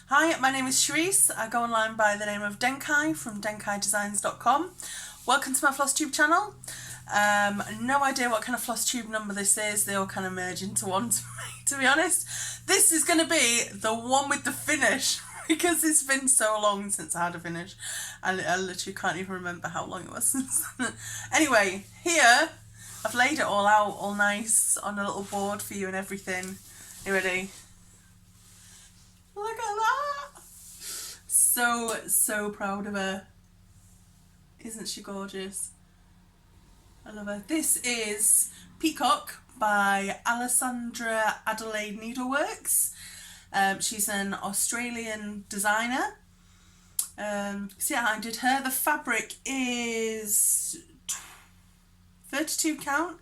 Hi, my name is Charisse. I go online by the name of Denkai from denkaidesigns.com. Welcome to my Flosstube channel. No idea what kind of Flosstube number this is. They all kind of merge into one to be honest. This is going to be the one with the finish because it's been so long since I had a finish. I literally can't even remember how long it was since. Anyway, here I've laid it all out all nice on a little board for you and everything. You ready? Look at that! So proud of her. Isn't she gorgeous? I love her. This is Peacock by Alessandra Adelaide Needleworks. She's an Australian designer. So yeah, I did her. The fabric is 32 count.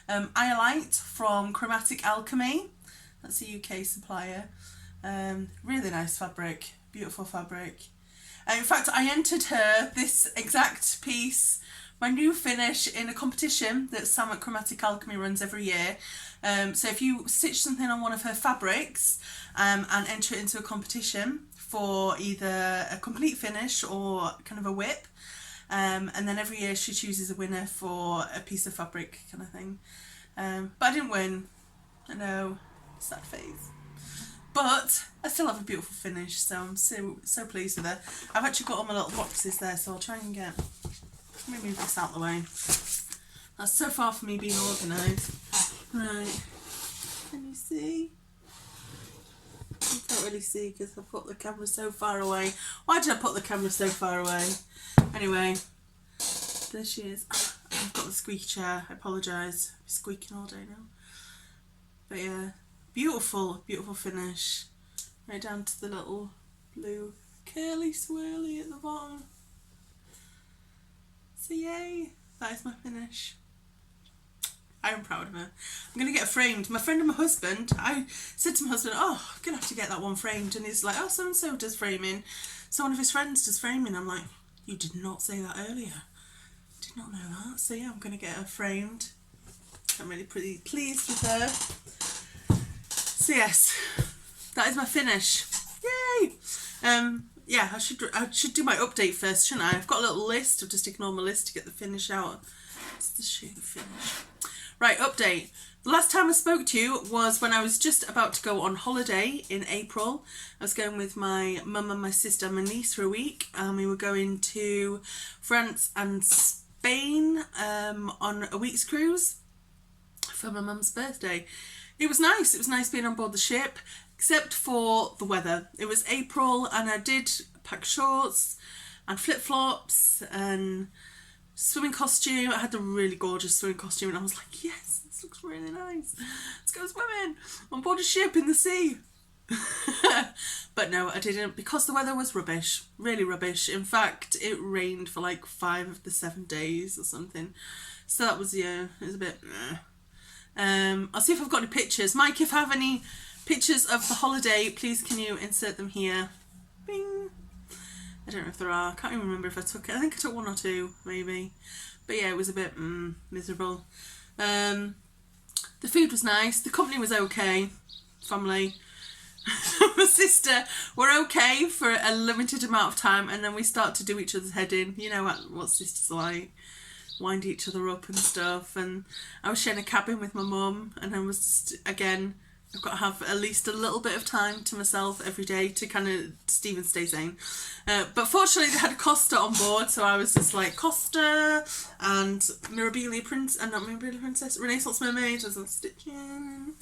Iolite from Chromatic Alchemy. That's a UK supplier. Really nice fabric, beautiful fabric. In fact, I entered her this exact piece, my new finish, in a competition that Sam at Chromatic Alchemy runs every year. So if you stitch something on one of her fabrics and enter it into a competition for either a complete finish or kind of a whip, and then every year she chooses a winner for a piece of fabric kind of thing. But I didn't win. I know, sad face. But I still have a beautiful finish, so I'm so pleased with it. I've actually got all my little boxes there, so I'll try and let me move this out of the way. That's so far from me being organised. Right, can you see? You can't really see because I've put the camera so far away. Why did I put the camera so far away? Anyway, there she is. I've got the squeaky chair, I apologise. I'm squeaking all day now. But yeah. Beautiful, beautiful finish. Right down to the little blue curly swirly at the bottom. So yay, that is my finish. I am proud of her. I'm going to get it framed. My friend and my husband, I said to my husband, oh, I'm going to have to get that one framed. And he's like, oh, so-and-so does framing. So one of his friends does framing. I'm like, you did not say that earlier. Did not know that. So yeah, I'm going to get her framed. I'm really pretty pleased with her. So yes, that is my finish. Yay! Yeah, I should do my update first, shouldn't I? I've got a little list. I'll just ignore my list to get the finish out. Let's just show you the finish. Right, update. The last time I spoke to you was when I was just about to go on holiday in April. I was going with my mum and my sister and my niece for a week, and we were going to France and Spain on a week's cruise for my mum's birthday. It was nice. It was nice being on board the ship, except for the weather. It was April and I did pack shorts and flip-flops and swimming costume. I had the really gorgeous swimming costume and I was like, yes, this looks really nice. Let's go swimming on board a ship in the sea. But no, I didn't, because the weather was rubbish, really rubbish. In fact, it rained for like 5 of the 7 days or something. So that was, yeah, it was a bit... I'll see if I've got any pictures. Mike, if I have any pictures of the holiday, please can you insert them here? Bing! I don't know if there are. I can't even remember if I took it. I think I took 1 or 2, maybe. But yeah, it was a bit miserable. The food was nice. The company was okay. Family. My sister were okay for a limited amount of time, and then we start to do each other's head in. You know what sisters are like. Wind each other up and stuff, and I was sharing a cabin with my mum, and I was just, again, I've got to have at least a little bit of time to myself every day to kind of stay sane. But fortunately they had a Costa on board, so I was just like Costa and Mirabilia Princess, Renaissance Mermaid, I was like stitching.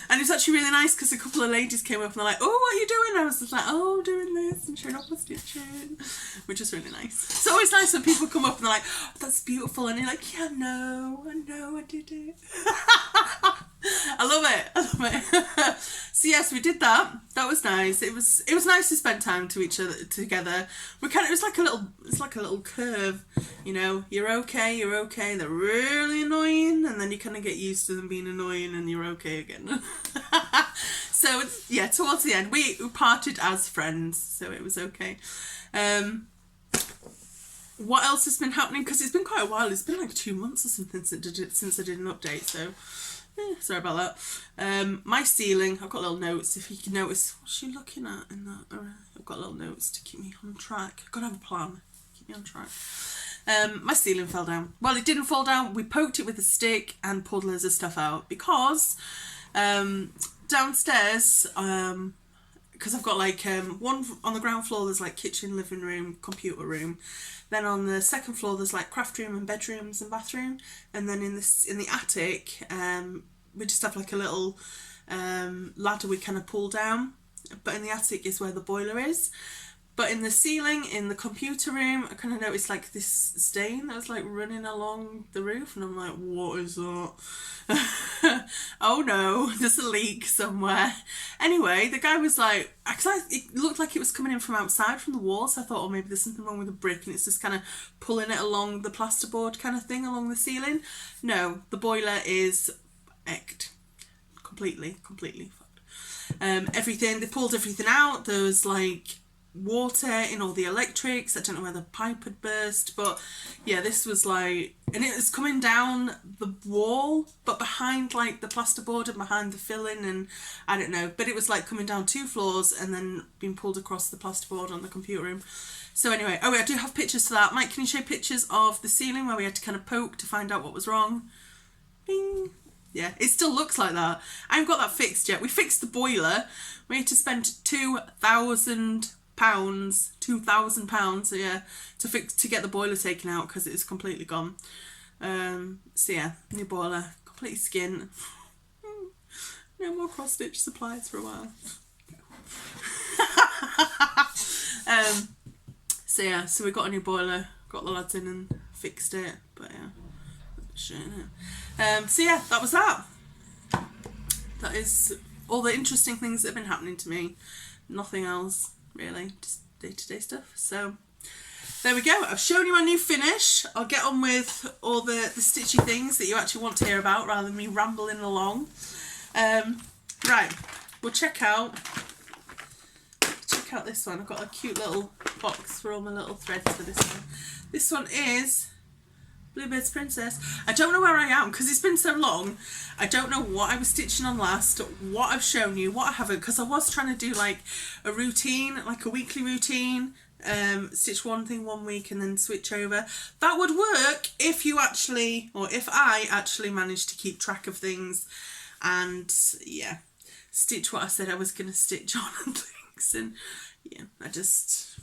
And it was actually really nice because a couple of ladies came up and they're like, oh, what are you doing? I was just like, oh, doing this and showing off my stitching, which is really nice. It's always nice when people come up and they're like, oh, that's beautiful, and you're like, yeah, I did it. I love it. So yes, we did that. That was nice. It was nice to spend time together. It was like a little curve, you know. You're okay. They're really annoying, and then you kind of get used to them being annoying, and you're okay again. So yeah, towards the end, we parted as friends, so it was okay. What else has been happening? Because it's been quite a while. It's been like 2 months or something since I did an update. So Sorry about that. My ceiling, I've got little notes. If you can notice, what's she looking at in that? I've got little notes to keep me on track. I've got to have a plan. Keep me on track. My ceiling fell down. Well, it didn't fall down. We poked it with a stick and pulled loads of stuff out because downstairs, because I've got like one on the ground floor, there's like kitchen, living room, computer room. Then on the second floor there's like craft room and bedrooms and bathroom. And then in the attic, we just have like a little ladder we kind of pull down. But in the attic is where the boiler is. But in the ceiling, in the computer room, I kind of noticed like this stain that was like running along the roof, and I'm like, what is that? Oh no, there's a leak somewhere. Anyway, the guy was like, it looked like it was coming in from outside from the wall, so I thought, oh, maybe there's something wrong with the brick and it's just kind of pulling it along the plasterboard kind of thing along the ceiling. No, the boiler is ecked. Completely fucked. Everything, they pulled everything out. There was like water in all the electrics. I don't know where the pipe had burst, but yeah, this was like, and it was coming down the wall, but behind like the plasterboard and behind the filling, and I don't know, but it was like coming down 2 floors and then being pulled across the plasterboard on the computer room. So anyway, oh, I do have pictures for that. Mike, can you show pictures of the ceiling where we had to kind of poke to find out what was wrong? Bing. Yeah, it still looks like that. I haven't got that fixed yet. We fixed the boiler. We had to spend £2,000, yeah, to get the boiler taken out because it was completely gone. So yeah, new boiler, completely skint. No more cross stitch supplies for a while. So yeah, so we got a new boiler, got the lads in and fixed it, but yeah, shit, innit? So yeah, that was that. That is all the interesting things that have been happening to me. Nothing else really, just day-to-day stuff. So there we go. I've shown you my new finish. I'll get on with all the stitchy things that you actually want to hear about rather than me rambling along. Right, we'll check out this one. I've got a cute little box for all my little threads for this one. This one is Bluebird's Princess. I don't know where I am because it's been so long. I don't know what I was stitching on last, what I've shown you, what I haven't, because I was trying to do like a routine, like a weekly routine, stitch one thing one week and then switch over. That would work if you actually, or if I actually managed to keep track of things and yeah, stitch what I said I was going to stitch on and things. And yeah, I just,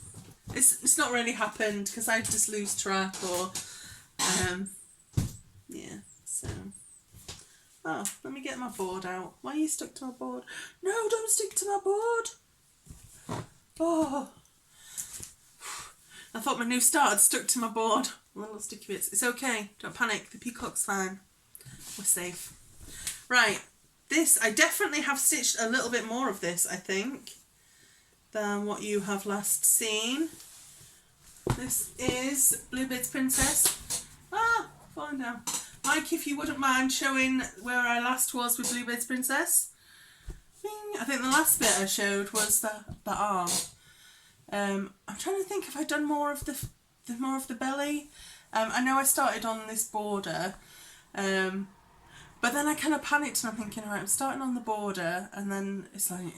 it's not really happened because I just lose track or yeah, so oh, let me get my board out. Why are you stuck to my board? No, don't stick to my board. Oh, I thought my new start had stuck to my board. Little sticky bits. It's okay, don't panic, the peacock's fine, we're safe. Right, this, I definitely have stitched a little bit more of this, I think, than what you have last seen. This is Bluebird's Princess. Ah, falling down. Mike, if you wouldn't mind showing where I last was with Bluebird's Princess. I think the last bit I showed was the arm. I'm trying to think if I've done more of the belly. I know I started on this border, but then I kind of panicked and I'm thinking, alright, I'm starting on the border, and then it's like,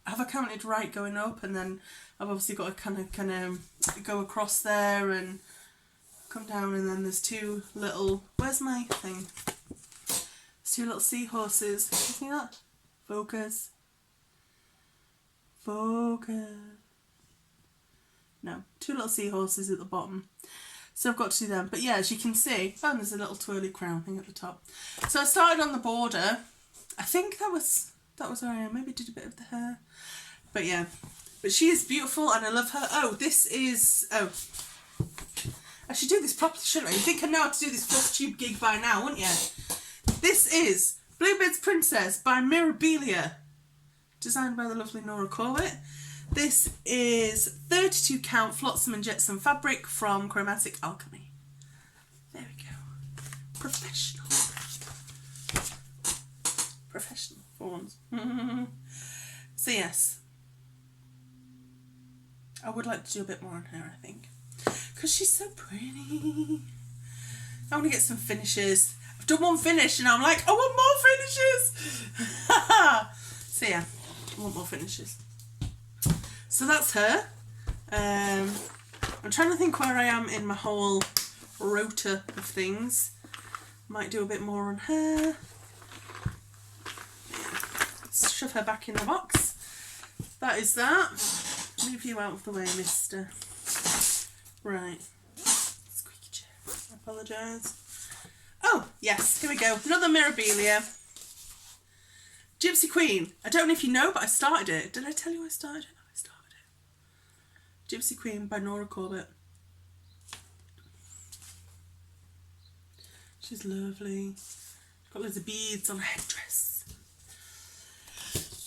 have I counted right going up? And then I've obviously got to kind of go across there and come down, and then there's 2 little, where's my thing? There's 2 little seahorses. You see that? Focus. Focus. No, 2 little seahorses at the bottom. So I've got to do them. But yeah, as you can see, oh, there's a little twirly crown thing at the top. So I started on the border. I think that was where I am. Maybe did a bit of the hair. But yeah. But she is beautiful and I love her. Oh, this is... Oh. I should do this properly, shouldn't I? You'd think I know how to do this Flosstube gig by now, wouldn't you? This is Bluebird's Princess by Mirabilia. Designed by the lovely Nora Corwitt. This is 32 count Flotsam and Jetsam fabric from Chromatic Alchemy. There we go. Professional. Professional for once. So yes. I would like to do a bit more on her, I think. Because she's so pretty. I want to get some finishes. I've done one finish and I'm like, I want more finishes. So yeah, I want more finishes. So that's her. I'm trying to think where I am in my whole rota of things. Might do a bit more on her. Let's shove her back in the box. That is that. Move you out of the way, mister. Right. Squeaky chair. I apologise. Oh, yes, here we go. Another Mirabilia. Gypsy Queen. I don't know if you know, but I started it. Did I tell you I started it? No, I started it. Gypsy Queen by Nora Corbett. She's lovely. She's got loads of beads on her headdress.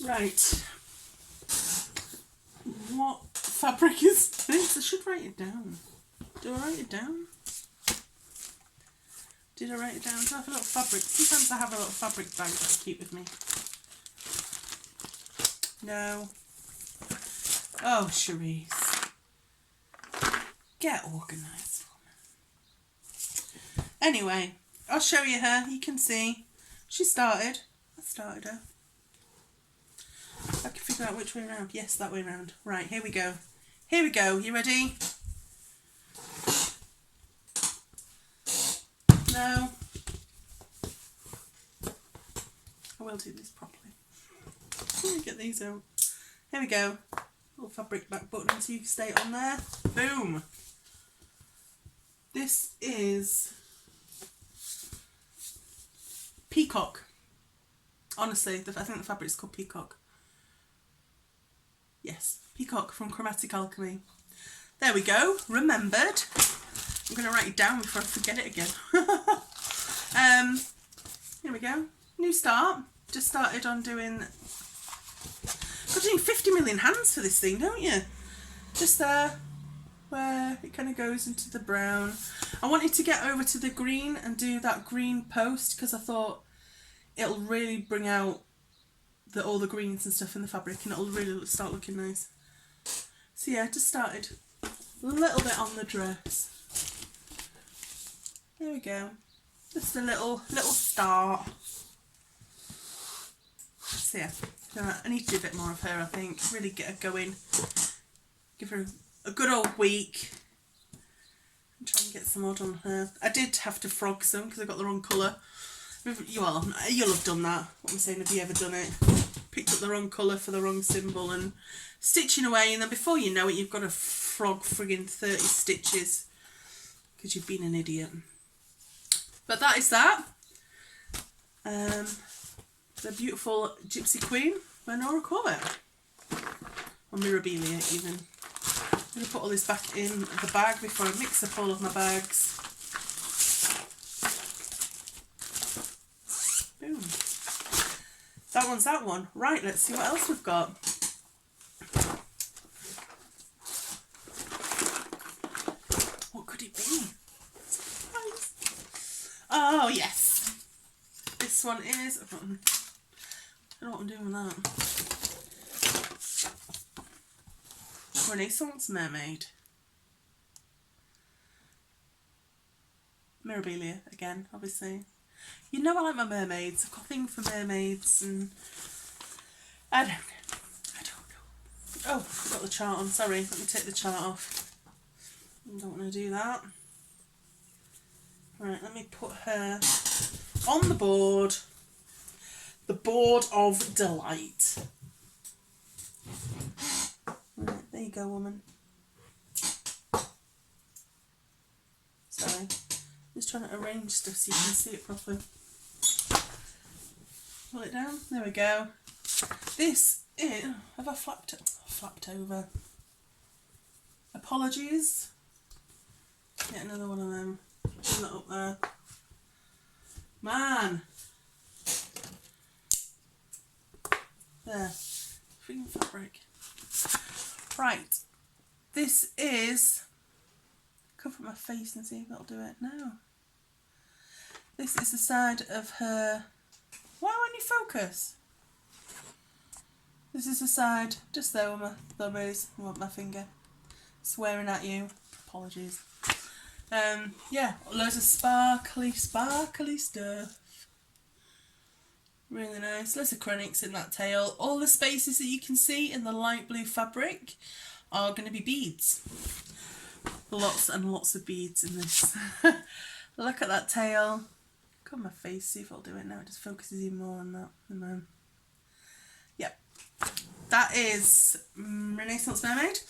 Right. What fabric is this? I should write it down. Do I write it down? Did I write it down? Do I have a little fabric? Sometimes I have a little fabric bag that I keep with me. No. Oh, Cherise. Get organised for me. Anyway, I'll show you her. You can see. She started. I started her. I can figure out which way around. Yes, that way around. Right, here we go. Here we go. You ready? No. I will do this properly. Let me get these out. Here we go. Little fabric back button so you can stay on there. Boom. This is Peacock. Honestly, I think the fabric is called Peacock. Yes, Peacock from Chromatic Alchemy. There we go. Remembered. I'm going to write it down before I forget it again. Here we go. New start. Just started on doing... Got to do 50 million hands for this thing, don't you? Just there, where it kind of goes into the brown. I wanted to get over to the green and do that green post because I thought it'll really bring out all the greens and stuff in the fabric and it'll really start looking nice. So yeah, just started a little bit on the dress. There we go. Just a little start. So yeah, I need to do a bit more of her, I think. Really get her going. Give her a good old week. And try and get some odd on her. I did have to frog some because I got the wrong colour. You'll have done that. What I'm saying, have you ever done it? Picked up the wrong colour for the wrong symbol and stitching away, and then before you know it, you've got to frog friggin' 30 stitches because you've been an idiot. But that is that. The beautiful Gypsy Queen by Nora Corbett. Or Mirabilia even. I'm going to put all this back in the bag before I mix up all of my bags. Boom. That one's that one. Right, let's see what else we've got. What could it be? Surprise. Oh, yes. This one is... I don't know what I'm doing with that. Renaissance Mermaid. Mirabilia, again, obviously. You know I like my mermaids. I've got a thing for mermaids and... I don't know. Oh, I've got the chart on. Sorry, let me take the chart off. I don't want to do that. Right, let me put her on the board. The board of delight. Right, there you go, woman. Sorry. Just trying to arrange stuff so you can see it properly. Pull it down. There we go. This is... Have I flapped it? Flapped over. Apologies. Get another one of them. Put that up there. Man. There. Freaking fabric. Right. This is... Cover my face and see if that'll do it. No. This is the side of her... Why won't you focus? This is the side, just there where my thumb is. I want my finger swearing at you. Apologies. Yeah, loads of sparkly stuff. Really nice. Loads of chronics in that tail. All the spaces that you can see in the light blue fabric are going to be beads. Lots and lots of beads in this. Look at that tail. Look on my face, see if I'll do it now. It just focuses even more on that. Yep. That is Renaissance Mermaid.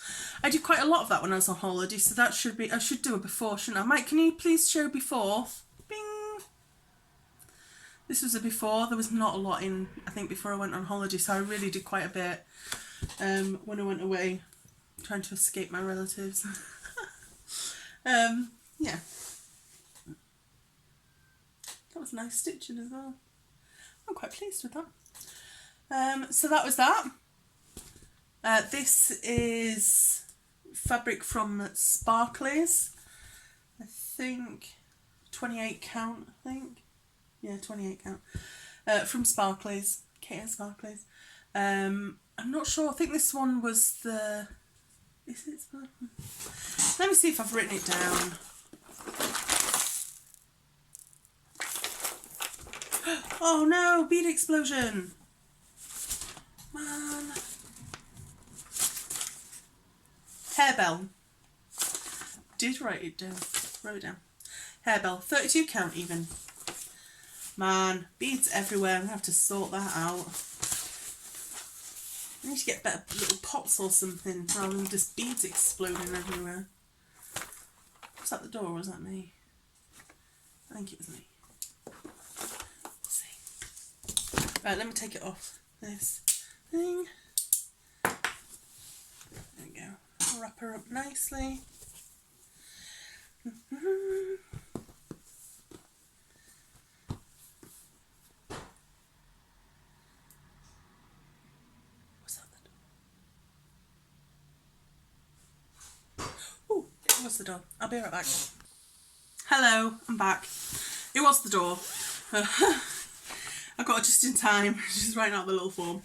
I did quite a lot of that when I was on holiday, so that should be, I should do a before, shouldn't I? Mike, can you please show before? Bing! This was a before. There was not a lot in, I think, before I went on holiday, so I really did quite a bit when I went away, trying to escape my relatives. Yeah. That was nice stitching as well. I'm quite pleased with that. So that was that. This is fabric from Sparklies. I think 28 count, I think. Yeah, 28 count. From Sparklies. KS Sparklies. I'm not sure. I think this one was the... Is it Sparklies? Let me see if I've written it down. Oh no, bead explosion. Man. Harebell. Did write it down. Wrote it down. Harebell. 32 count even. Man, beads everywhere. I'm going to have to sort that out. I need to get better little pots or something rather than just beads exploding everywhere. Was that the door or was that me? I think it was me. We'll see. Right, let me take it off this thing. There we go. Wrap her up nicely. Was that the door? Oh, it was the door. I'll be right back. Hello, I'm back. It was the door. I got it just in time. Just writing out the little form.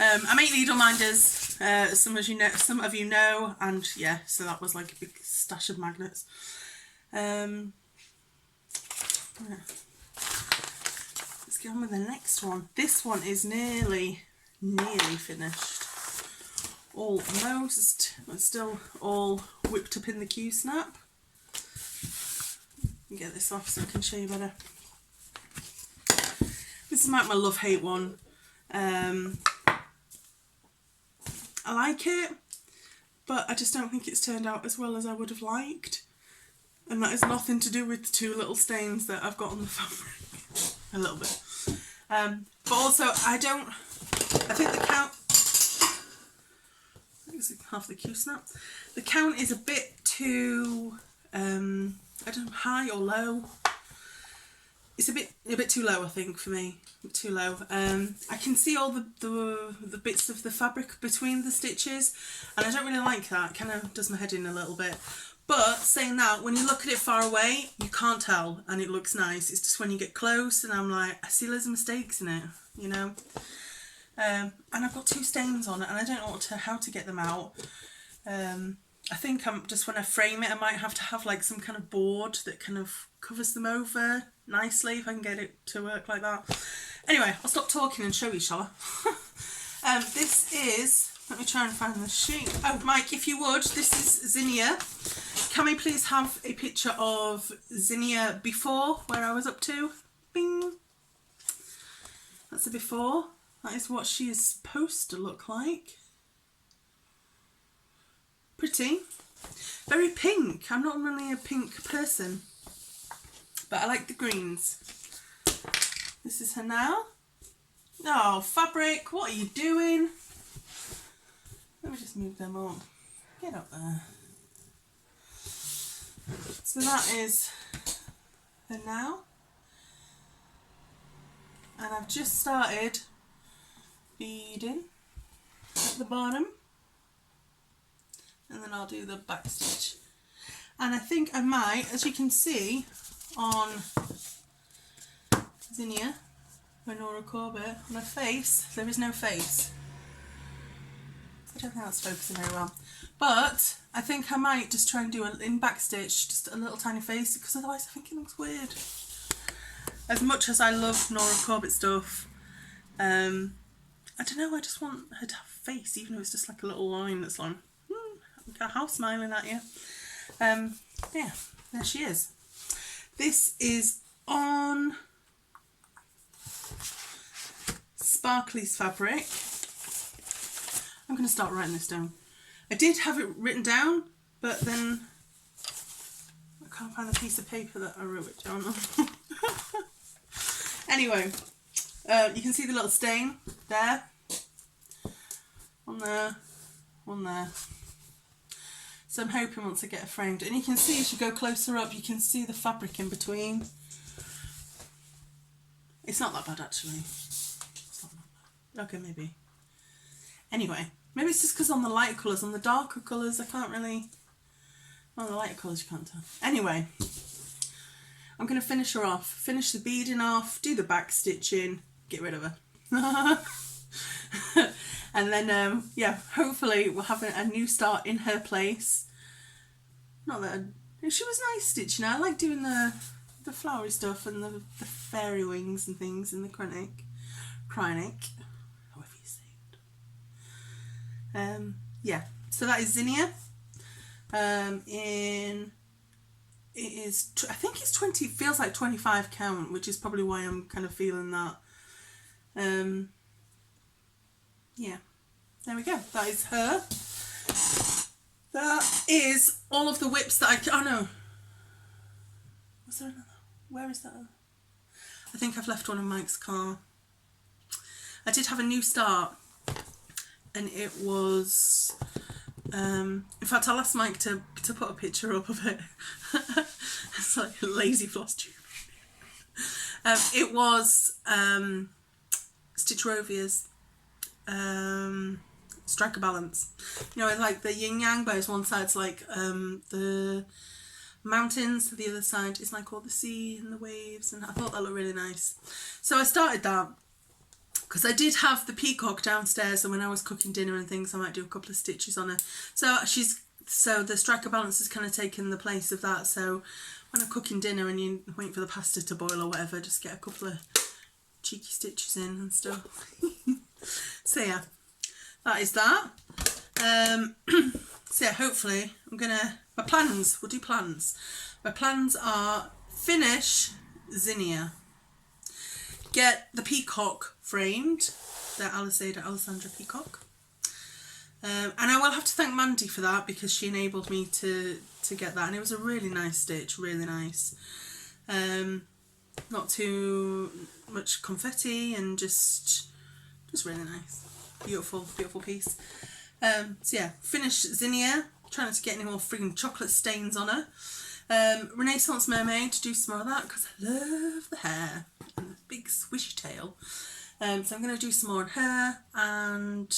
I make needle minders, some of you know, and yeah, so that was like a big stash of magnets. Yeah. Let's get on with the next one. This one is nearly finished. Almost. It's still all whipped up in the Q-snap. Get this off so I can show you better. This is like my love-hate one. I like it, but I just don't think it's turned out as well as I would have liked. And that has nothing to do with the two little stains that I've got on the fabric. A little bit. But also, I think the count... half the Q-snap. The count is a bit too... I don't know, high or low. It's a bit too low, I think, for me. A bit too low. I can see all the bits of the fabric between the stitches, and I don't really like that. It kind of does my head in a little bit. But saying that, when you look at it far away, you can't tell, and it looks nice. It's just when you get close, and I'm like, I see loads of mistakes in it, you know. And I've got two stains on it, and I don't know how to get them out. I think just when I frame it, I might have to have like some kind of board that kind of covers them over nicely if I can get it to work like that. Anyway, I'll stop talking and show you, shall I? This is, let me try and find the sheet. Oh, Mike, if you would, this is Zinnia. Can we please have a picture of Zinnia before, where I was up to? Bing! That's a before. That is what she is supposed to look like. Pretty. Very pink. I'm not really a pink person, but I like the greens. This is her now. Oh, fabric, what are you doing? Let me just move them up. Get up there. So that is her now. And I've just started beading at the bottom. And then I'll do the back stitch. And I think I might, as you can see on Zinnia, by Nora Corbett, on her face, there is no face. I I don't think that's focusing very well. But I think I might just try and do in backstitch just a little tiny face, because otherwise I think it looks weird. As much as I love Nora Corbett stuff, I don't know, I just want her to have a face, even if it's just like a little line that's like, half smiling at you. Yeah, there she is. This is on Sparkly's fabric. I'm going to start writing this down. I did have it written down, but then I can't find the piece of paper that I wrote it down on. Anyway, you can see the little stain there. One there, one there. So I'm hoping once I get it framed, and you can see as you go closer up, you can see the fabric in between. It's not that bad actually. It's not that bad. Okay, maybe. Anyway, maybe it's just because on the lighter colours, on the darker colours I can't really... On the lighter colours you can't tell. Anyway, I'm going to finish her off. Finish the beading off, do the back stitching, get rid of her. And then, yeah, hopefully we'll have a new start in her place. Not that... She was nice stitching her. I like doing the flowery stuff and the fairy wings and things in the Krynic. However you say it. Yeah, so that is Zinnia. It is, I think it's 20, feels like 25 count, which is probably why I'm kind of feeling that. Yeah, there we go. That is her. That is all of the whips that oh no. Was there another? Where is that? I think I've left one in Mike's car. I did have a new start, and it was, in fact I asked Mike to put a picture up of it. It's like a lazy Flosstube. It was Stitch Rovia's striker balance. You know, like the yin yang, but one side's like the mountains, the other side is like all the sea and the waves, and I thought that looked really nice. So I started that because I did have the peacock downstairs, and when I was cooking dinner and things I might do a couple of stitches on her. So the striker balance has kind of taken the place of that, so when I'm cooking dinner and you wait for the pasta to boil or whatever, just get a couple of cheeky stitches in and stuff. So yeah, that is that. So yeah, hopefully my plans, we'll do plans. My plans are finish Zinnia, get the peacock framed, the Alessandra peacock. And I will have to thank Mandy for that, because she enabled me to get that, and it was a really nice stitch, really nice. Not too much confetti, and just really nice. Beautiful, beautiful piece. So yeah, finish Zinnia, trying not to get any more frigging chocolate stains on her. Renaissance Mermaid, do some more of that, because I love the hair and the big swishy tail. So I'm going to do some more on her, and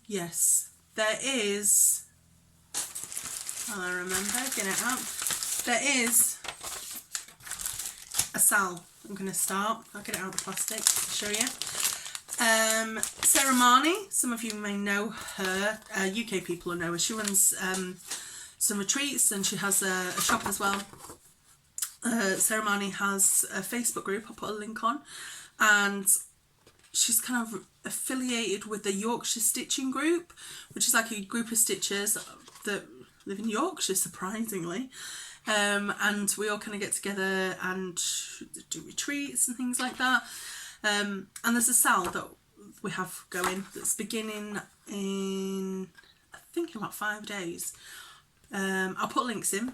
yes, there is, I remember, get it out, there is a Sal. I'm going to start, I'll get it out of the plastic to show you. Sarah Marnie, some of you may know her, UK people will know her. She runs some retreats, and she has a shop as well. Sarah Marnie has a Facebook group, I'll put a link on, and she's kind of affiliated with the Yorkshire Stitching Group, which is like a group of stitchers that live in Yorkshire, surprisingly. And we all kind of get together and do retreats and things like that. And there's a Sal that we have going that's beginning in, I think, in about 5 days. I'll put links in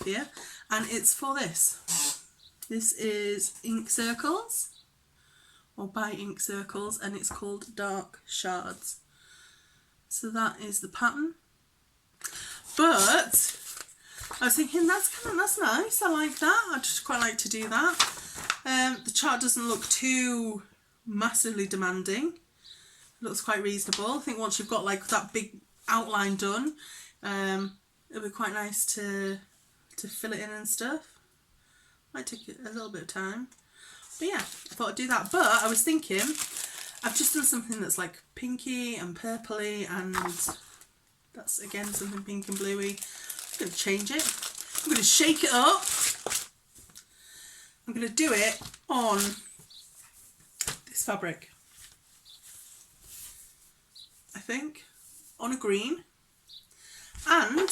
here, and it's for this. This is Ink Circles, or by Ink Circles, and it's called Dark Shards. So that is the pattern. But I was thinking that's nice. I like that. I just quite like to do that. The chart doesn't look too massively demanding. It looks quite reasonable. I think once you've got like that big outline done, it'll be quite nice to fill it in and stuff. Might take a little bit of time. But yeah, I thought I'd do that. But I was thinking, I've just done something that's like pinky and purpley, and that's again something pink and bluey. I'm going to change it. I'm going to shake it up. I'm going to do it on this fabric, I think, on a green. And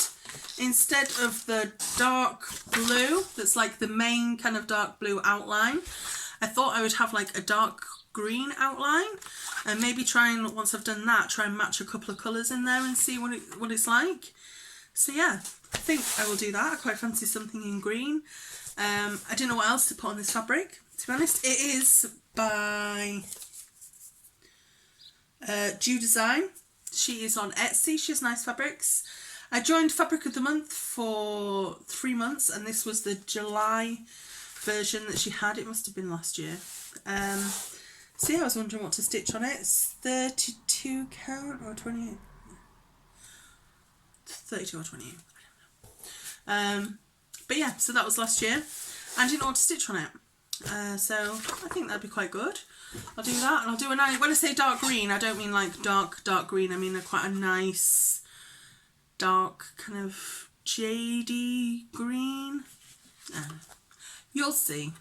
instead of the dark blue, that's like the main kind of dark blue outline, I thought I would have like a dark green outline, and maybe try and, once I've done that, try and match a couple of colours in there and see what it's like. So yeah, I think I will do that. I quite fancy something in green. I didn't know what else to put on this fabric, to be honest. It is by Dew Design. She is on Etsy. She has nice fabrics. I joined Fabric of the Month for 3 months, and this was the July version that she had. It must have been last year. So yeah, I was wondering what to stitch on it. It's 32 count or 28? 32 or 28, I don't know. But yeah, so that was last year. I didn't know what to stitch on it. So I think that'd be quite good. I'll do that, and I'll do a nice, when I say dark green, I don't mean like dark green. I mean quite a nice dark kind of jadey green. You'll see.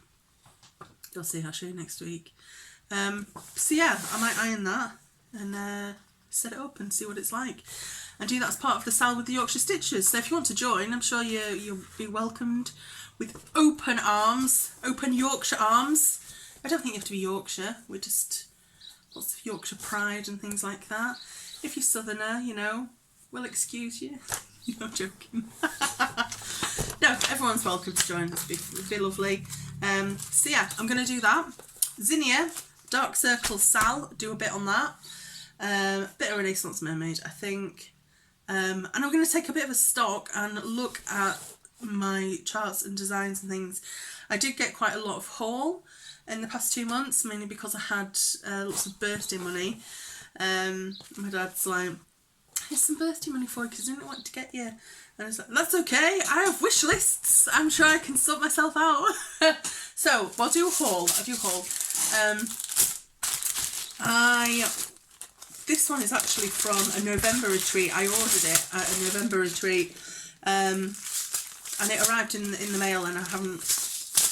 You'll see. I'll show you next week. So yeah, I might iron that and set it up and see what it's like, and do that as part of the Sal with the Yorkshire Stitches. So if you want to join, I'm sure you'll be welcomed with open arms, open Yorkshire arms. I don't think you have to be Yorkshire. We're just lots of Yorkshire pride and things like that. If you're Southerner, you know, we'll excuse you. I'm joking. No, everyone's welcome to join. It'd be lovely. So yeah, I'm going to do that. Zinnia, Dark Circle Sal, do a bit on that. Bit of Renaissance Mermaid, I think. And I'm going to take a bit of a stock and look at my charts and designs and things. I did get quite a lot of haul in the past 2 months, mainly because I had lots of birthday money. My dad's like, here's some birthday money for you because I didn't want to get you. And I was like, that's okay, I have wish lists. I'm sure I can sort myself out. So, I'll do a haul. This one is actually from a November retreat. I ordered it at a November retreat. And it arrived in the mail, and I haven't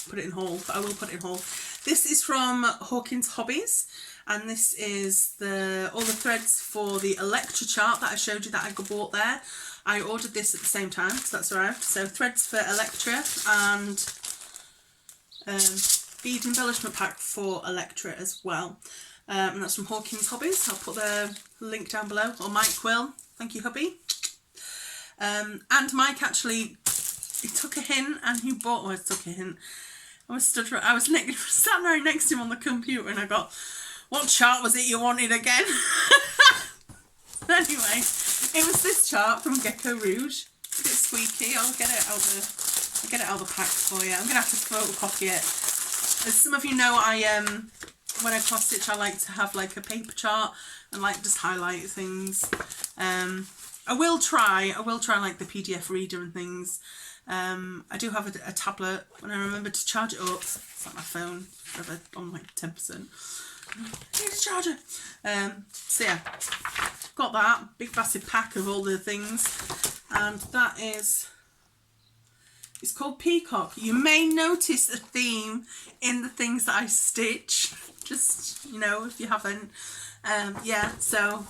put it in haul, but I will put it in haul. This is from Hawkins Hobbies, and this is all the threads for the Electra chart that I showed you that I bought there. I ordered this at the same time, so that's arrived. So threads for Electra and bead embellishment pack for Electra as well. And that's from Hawkins Hobbies. I'll put the link down below, or Mike will. Thank you, hubby. And Mike actually, he took a hint, and he bought. I took a hint. I was sat right next to him on the computer, and I got, what chart was it you wanted again? Anyway, it was this chart from Gecko Rouge. It's a bit squeaky. I'll get it out of the pack for you. I'm gonna have to photocopy it. As some of you know, when I cross stitch, I like to have like a paper chart and like just highlight things. I will try like the PDF reader and things. I do have a tablet. When I remember to charge it up, it's like my phone, forever on like 10%. I need a charger. So yeah, got that big massive pack of all the things, and that is, it's called Peacock. You may notice a theme in the things that I stitch, just, you know, if you haven't. Yeah, so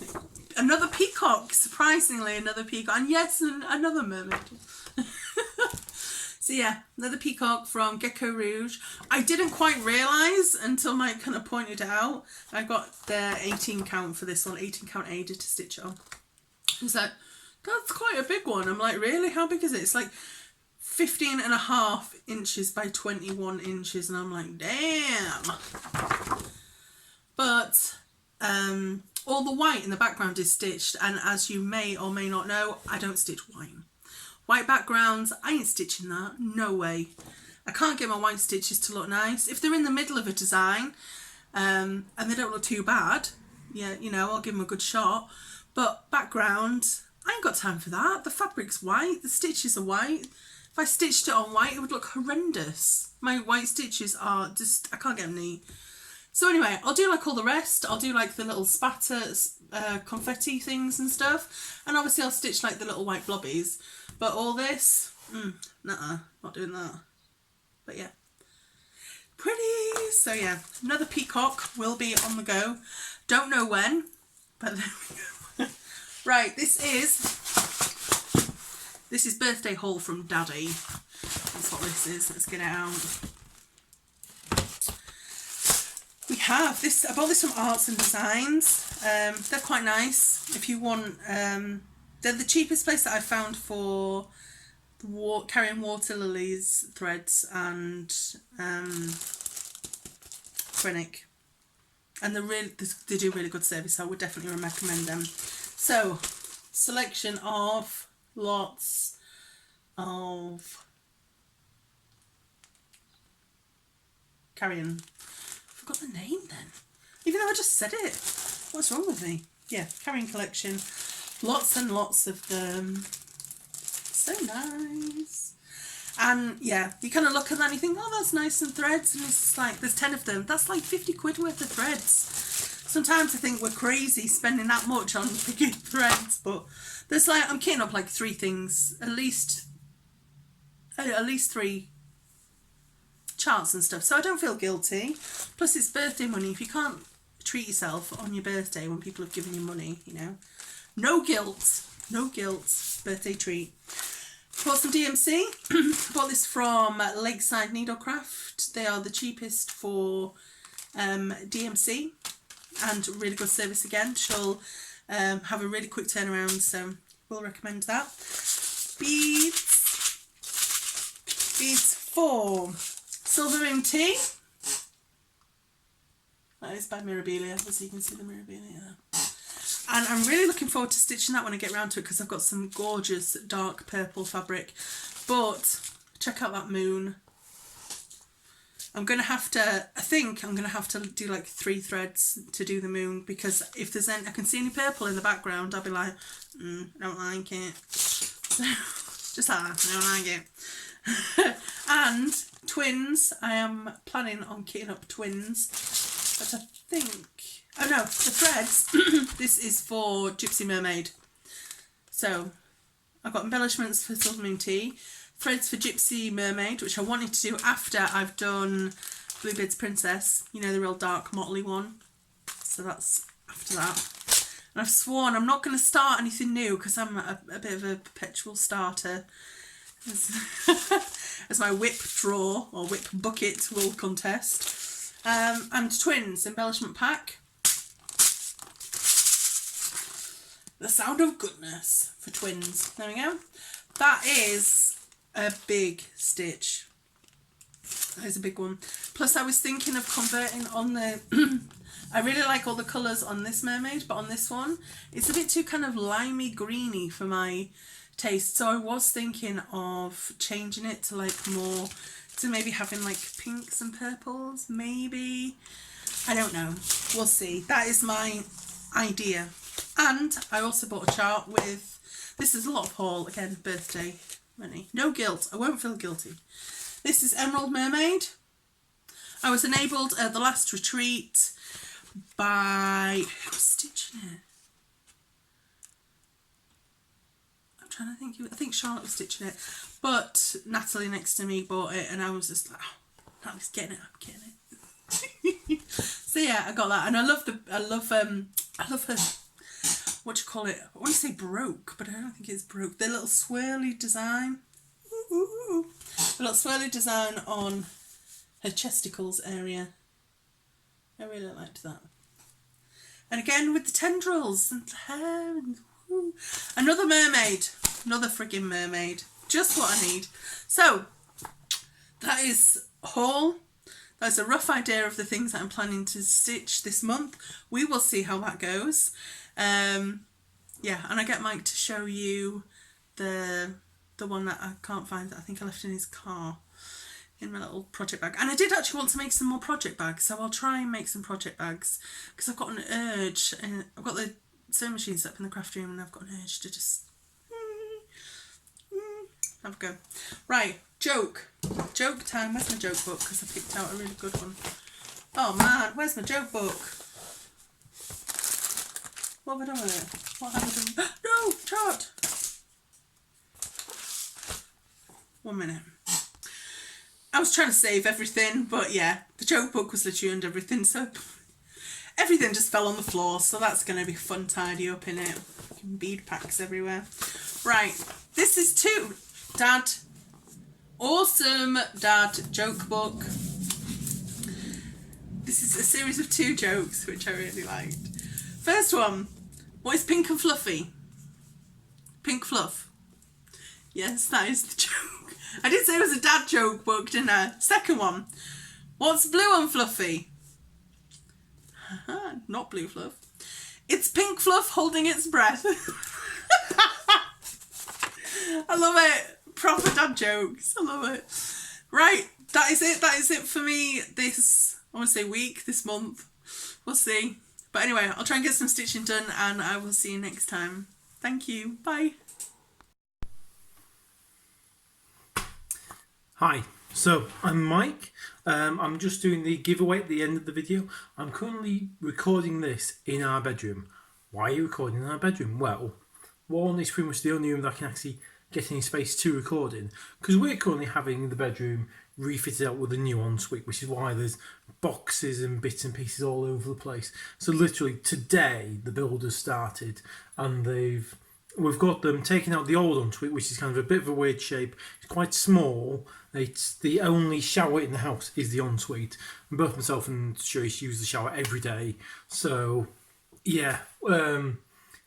another peacock, surprisingly another peacock, and yes, another mermaid. So yeah, another peacock from Gecko Rouge. I didn't quite realise until Mike kind of pointed it out. I got the 18 count for this one, 18 count Ada to stitch it on. He's like, that's quite a big one. I'm like, really? How big is it? It's like 15.5 inches by 21 inches, and I'm like, damn. But all the white in the background is stitched, and as you may or may not know, I don't stitch white. White backgrounds, I ain't stitching that, no way. I can't get my white stitches to look nice. If they're in the middle of a design, and they don't look too bad, yeah, you know, I'll give them a good shot. But background, I ain't got time for that. The fabric's white, the stitches are white. If I stitched it on white, it would look horrendous. My white stitches are just, I can't get them neat. So anyway, I'll do like all the rest. I'll do like the little spatter, confetti things and stuff. And obviously I'll stitch like the little white blobbies. But all this, nuh-uh, not doing that. But yeah, pretty. So yeah, another peacock will be on the go. Don't know when, but there we go. Right, this is birthday haul from Daddy. That's what this is. Let's get it out. We have this. I bought this from Arts and Designs. They're quite nice. If you want, they're the cheapest place that I found for carrying water lilies threads and Krennic. And they do really good service. So I would definitely recommend them. So, selection of lots of carrying. I forgot the name then. Even though I just said it. What's wrong with me? Yeah, carrying collection. Lots and lots of them. So nice. And yeah, you kind of look at that and you think, oh, that's nice, and threads. And it's like, there's 10 of them. That's like 50 quid worth of threads. Sometimes I think we're crazy spending that much on picking threads. But there's like, I'm kitting up like 3 things. At least 3 charts and stuff, so I don't feel guilty. Plus it's birthday money. If you can't treat yourself on your birthday when people have given you money, you know, no guilt, birthday treat. Bought some DMC. Bought this from Lakeside Needlecraft. They are the cheapest for DMC and really good service again. She'll have a really quick turnaround, so we'll recommend that. Beads for Silver Moon Tea. That is by Mirabilia, so you can see the Mirabilia there. And I'm really looking forward to stitching that when I get around to it, because I've got some gorgeous dark purple fabric. But check out that moon. I'm going to have to, I think I'm going to have to do like 3 threads to do the moon, because if there's any, I can see any purple in the background, I'll be like, I don't like it. So, just like that, I don't like it. And twins, I am planning on kitting up twins, but I think, oh no, the threads, this is for Gypsy Mermaid. So I've got embellishments for Silver Moon Tea, threads for Gypsy Mermaid, which I wanted to do after I've done Bluebeard's Princess, you know, the real dark motley one. So that's after that. And I've sworn I'm not going to start anything new, because I'm a bit of a perpetual starter. As my whip drawer or whip bucket will contest. And twins embellishment pack. The Sound of Goodness for twins. There we go. That is a big stitch. That is a big one. Plus I was thinking of converting on the I really like all the colours on this mermaid, but on this one it's a bit too kind of limey greeny for my taste, so I was thinking of changing it to like more, to maybe having like pinks and purples, maybe. I don't know, we'll see. That is my idea. And I also bought a chart with, this is a lot of haul, again, birthday money. No guilt, I won't feel guilty. This is Emerald Mermaid. I was enabled at the last retreat by, who was stitching it? Trying to think, I think Charlotte was stitching it, but Natalie next to me bought it, and I was just like, oh, Natalie's getting it, I'm getting it. So yeah, I got that, and I love her, what do you call it? I want to say broke, but I don't think it's broke. The little swirly design, the little swirly design on her chesticles area. I really liked that. And again with the tendrils and the hair and another mermaid, another friggin' mermaid, just what I need. So that is haul. That's a rough idea of the things that I'm planning to stitch this month. We will see how that goes. Yeah, and I get Mike to show you the one that I can't find, that I think I left in his car in my little project bag. And I did actually want to make some more project bags, so I'll try and make some project bags, because I've got an urge, and I've got the sewing machine set up in the craft room, and I've got an urge to just have a go. Right, joke time. Where's my joke book? Because I picked out a really good one. Oh man, where's my joke book? What have I done with it? What have I done? No, chart! 1 minute. I was trying to save everything, but yeah, the joke book was literally under everything, so everything just fell on the floor, so that's going to be fun tidy up in it. Bead packs everywhere. Right, this is two. Dad. Awesome Dad joke book. This is a series of 2 jokes, which I really liked. First one. What is pink and fluffy? Pink fluff. Yes, that is the joke. I did say it was a dad joke book, didn't I? Second one. What's blue and fluffy? Not blue fluff. It's pink fluff holding its breath. I love it. Proper dad jokes. I love it. Right, that is it. That is it for me this, I want to say week, this month. We'll see. But anyway, I'll try and get some stitching done and I will see you next time. Thank you. Bye. Hi, so I'm Mike. I'm just doing the giveaway at the end of the video. I'm currently recording this in our bedroom. Why are you recording in our bedroom? Well, one is pretty much the only room that I can actually get any space to record in, because we're currently having the bedroom refitted out with a new ensuite, which is why there's boxes and bits and pieces all over the place. So literally today the builders started and we've got them taking out the old ensuite, which is kind of a bit of a weird shape. It's quite small. It's the only shower in the house is the ensuite, and both myself and Sharice use the shower every day. So yeah, wanted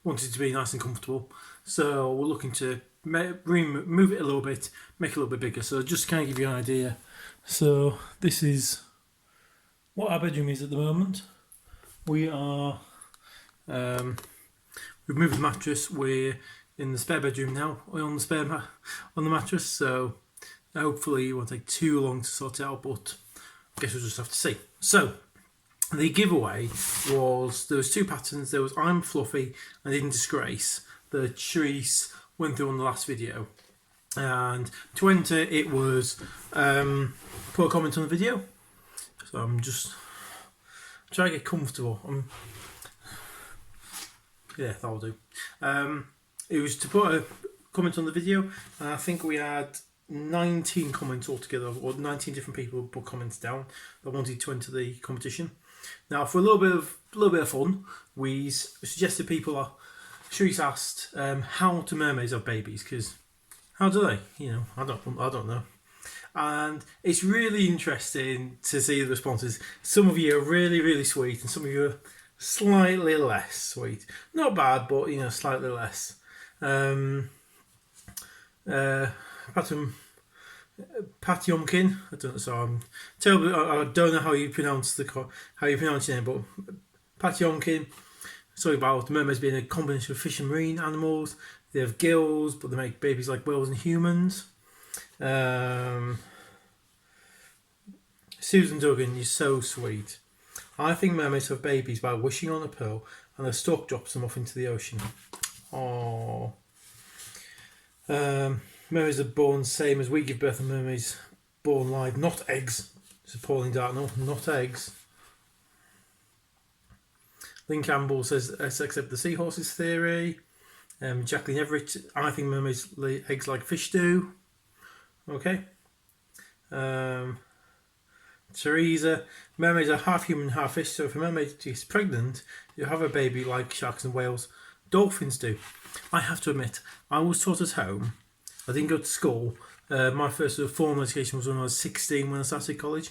it to be nice and comfortable. So we're looking to move it a little bit, make it a little bit bigger. So just to kind of give you an idea. So this is what our bedroom is at the moment. We are, we've moved the mattress. We're in the spare bedroom now. We're on the on the mattress. So hopefully it won't take too long to sort it out, but I guess we'll just have to see. So the giveaway was, there was 2 patterns. There was I'm Fluffy and In Disgrace that Sharice went through on the last video, and to enter it was put a comment on the video. So I'm just trying to get comfortable. Yeah, that'll do. It was to put a comment on the video, and I think we had 19 comments altogether, or 19 different people put comments down that wanted to enter the competition. Now, for a little bit of fun, we suggested people Sharice asked, how do mermaids have babies? Because how do they? You know, I don't know. And it's really interesting to see the responses. Some of you are really, really sweet, and some of you are slightly less sweet. Not bad, but you know, slightly less. Patyomkin. I don't know. So I'm terrible. I don't know how you pronounce your name, but Patyomkin. Sorry about the mermaids being a combination of fish and marine animals. They have gills, but they make babies like whales and humans. Susan Duggan, you're so sweet. I think mermaids have babies by wishing on a pearl and the stork drops them off into the ocean. Aww. Mermaids are born same as we give birth to mermaids born live, not eggs. It's appalling dark, no, not eggs. Lynn Campbell says, let's accept the seahorses theory. Jacqueline Everett, I think mermaids lay eggs like fish do. Okay. Teresa, mermaids are half human, half fish, so if a mermaid is pregnant, you have a baby like sharks and whales. Dolphins do. I have to admit, I was taught at home. I didn't go to school. My first formal education was when I was 16 when I started college.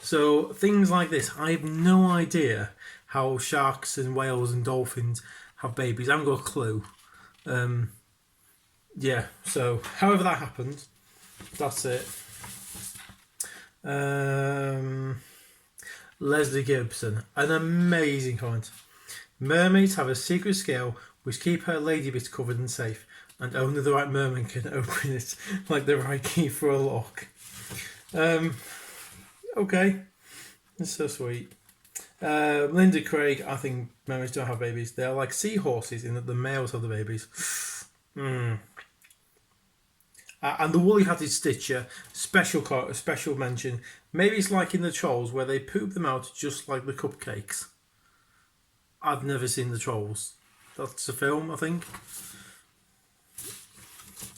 So things like this, I have no idea how sharks and whales and dolphins have babies. I haven't got a clue. Yeah, so however that happened, that's it. Leslie Gibson, an amazing comment. Mermaids have a secret scale which keep her lady bits covered and safe, and only the right mermaid can open it, like the right key for a lock. Okay, that's so sweet. Linda Craig, I think mermaids don't have babies. They're like seahorses in that the males have the babies. And the woolly-hatted stitcher, special mention. Maybe it's like in the Trolls where they poop them out just like the cupcakes. I've never seen the Trolls. That's a film, I think.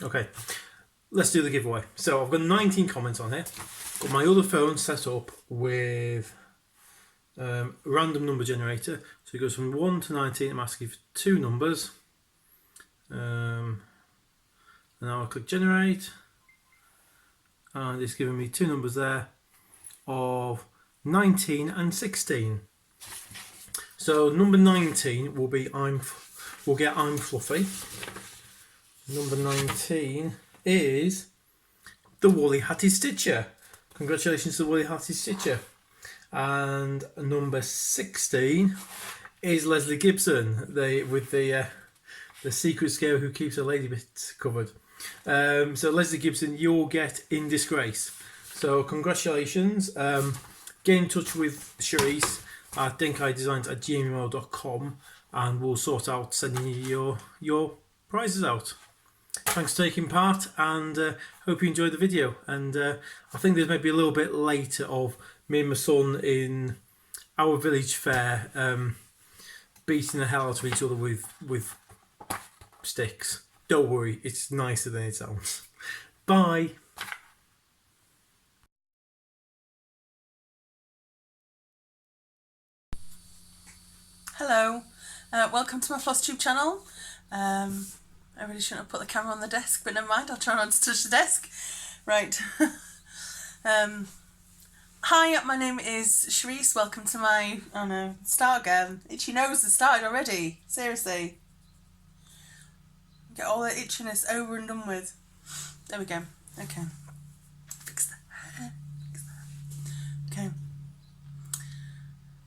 Okay, let's do the giveaway. So I've got 19 comments on here. Got my other phone set up with random number generator. So it goes from 1 to 19. I'm asking for 2 numbers. And now I click generate. And it's giving me 2 numbers there of 19 and 16. So number 19 will be we'll get I'm Fluffy. Number 19 is the Woolly-Hatted Stitcher. Congratulations to the Woolly-Hatted Stitcher. And number 16 is Leslie Gibson, with the secret scare who keeps her lady bits covered. So Leslie Gibson, you'll get In Disgrace. So congratulations. Get in touch with Charisse at denkaidesigns@gmail.com and we'll sort out sending you your prizes out. Thanks for taking part, and hope you enjoyed the video. And I think there's maybe a little bit later of me and my son in our village fair beating the hell out of each other with sticks. Don't worry, it's nicer than it sounds. Bye. Hello, welcome to my Flosstube channel. I really shouldn't have put the camera on the desk, but never mind, I'll try not to touch the desk. Right. Hi, my name is Charisse. Welcome to my, oh no, start again. Itchy nose has started already. Seriously. Get all the itchiness over and done with. There we go. Okay. Fix that. Fix that. Okay.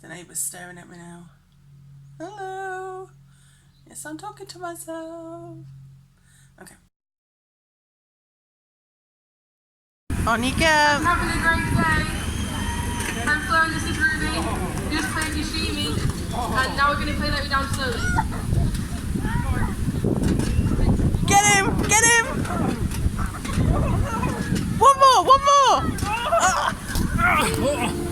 The neighbour's staring at me now. Hello. Yes, I'm talking to myself. Okay. On you go. Having a great day. I'm Flo, this is Ruby. We just played Yoshimi, and now we're going to play Let Me Down Slowly. Get him! Get him! One more! One more!